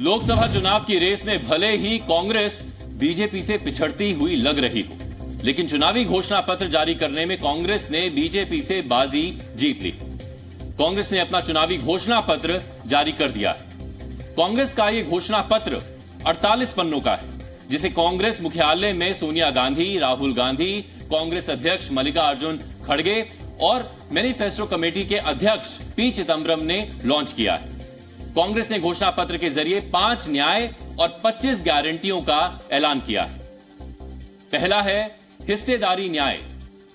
लोकसभा चुनाव की रेस में भले ही कांग्रेस बीजेपी से पिछड़ती हुई लग रही हो, लेकिन चुनावी घोषणा पत्र जारी करने में कांग्रेस ने बीजेपी से बाजी जीत ली। कांग्रेस ने अपना चुनावी घोषणा पत्र जारी कर दिया है। कांग्रेस का यह घोषणा पत्र 48 पन्नों का है, जिसे कांग्रेस मुख्यालय में सोनिया गांधी, राहुल गांधी, कांग्रेस अध्यक्ष मल्लिकार्जुन खड़गे और मैनिफेस्टो कमेटी के अध्यक्ष पी चिदंबरम ने लॉन्च किया है। कांग्रेस ने घोषणा पत्र के जरिए 5 न्याय और 25 गारंटियों का ऐलान किया है। पहला है हिस्सेदारी न्याय।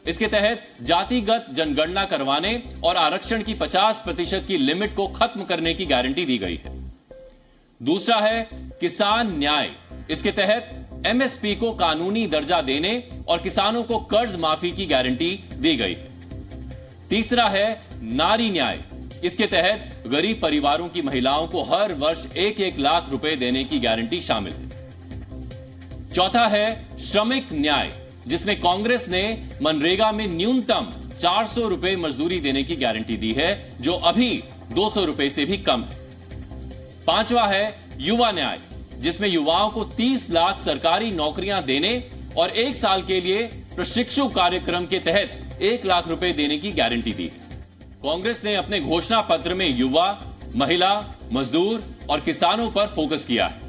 इसके तहत जातिगत जनगणना करवाने और आरक्षण की 50% की लिमिट को खत्म करने की गारंटी दी गई है। दूसरा है किसान न्याय। इसके तहत एमएसपी को कानूनी दर्जा देने और किसानों को कर्ज माफी की गारंटी दी गई है। तीसरा है नारी न्याय। इसके तहत गरीब परिवारों की महिलाओं को हर वर्ष 1-1 लाख रुपए देने की गारंटी शामिल है। चौथा है श्रमिक न्याय, जिसमें कांग्रेस ने मनरेगा में न्यूनतम 400 रुपए मजदूरी देने की गारंटी दी है, जो अभी 200 रुपए से भी कम है। पांचवा है युवा न्याय, जिसमें युवाओं को 30 लाख सरकारी नौकरियां देने और 1 साल के लिए प्रशिक्षु कार्यक्रम के तहत 1 लाख रुपए देने की गारंटी दी है। कांग्रेस ने अपने घोषणा पत्र में युवा, महिला, मजदूर और किसानों पर फोकस किया है।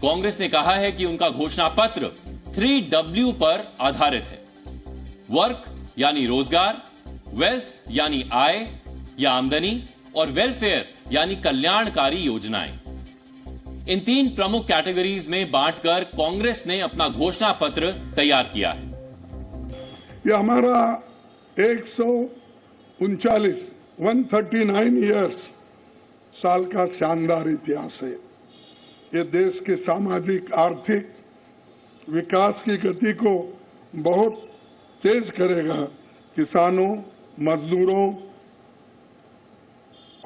कांग्रेस ने कहा है कि उनका घोषणा पत्र 3W पर आधारित है। वर्क यानी रोजगार, वेल्थ यानी आय या आमदनी, और वेलफेयर यानी कल्याणकारी योजनाएं। इन 3 प्रमुख कैटेगरीज में बांटकर कांग्रेस ने अपना घोषणा पत्र तैयार किया है। यह हमारा 139 ईयर्स साल का शानदार इतिहास है। ये देश के सामाजिक आर्थिक विकास की गति को बहुत तेज करेगा। किसानों, मजदूरों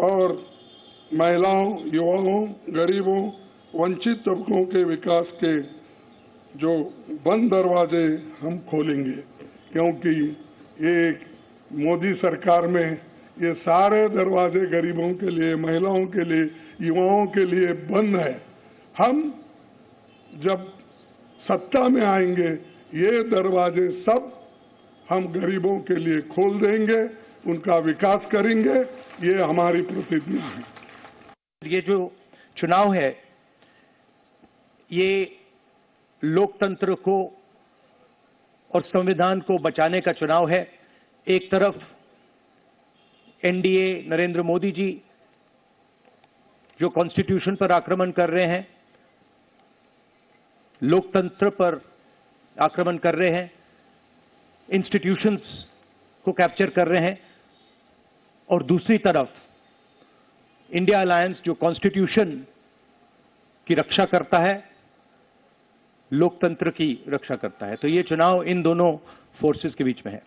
और महिलाओं, युवाओं, गरीबों, वंचित तबकों के विकास के जो बंद दरवाजे हम खोलेंगे, क्योंकि ये मोदी सरकार में ये सारे दरवाजे गरीबों के लिए, महिलाओं के लिए, युवाओं के लिए बंद है। हम जब सत्ता में आएंगे, ये दरवाजे सब हम गरीबों के लिए खोल देंगे, उनका विकास करेंगे। ये हमारी प्रतिज्ञा है। ये जो चुनाव है, ये लोकतंत्र को और संविधान को बचाने का चुनाव है। एक तरफ एनडीए नरेंद्र मोदी जी जो कॉन्स्टिट्यूशन पर आक्रमण कर रहे हैं, लोकतंत्र पर आक्रमण कर रहे हैं, इंस्टीट्यूशंस को कैप्चर कर रहे हैं, और दूसरी तरफ इंडिया अलायंस जो कॉन्स्टिट्यूशन की रक्षा करता है, लोकतंत्र की रक्षा करता है। तो ये चुनाव इन दोनों फोर्सेस के बीच में है।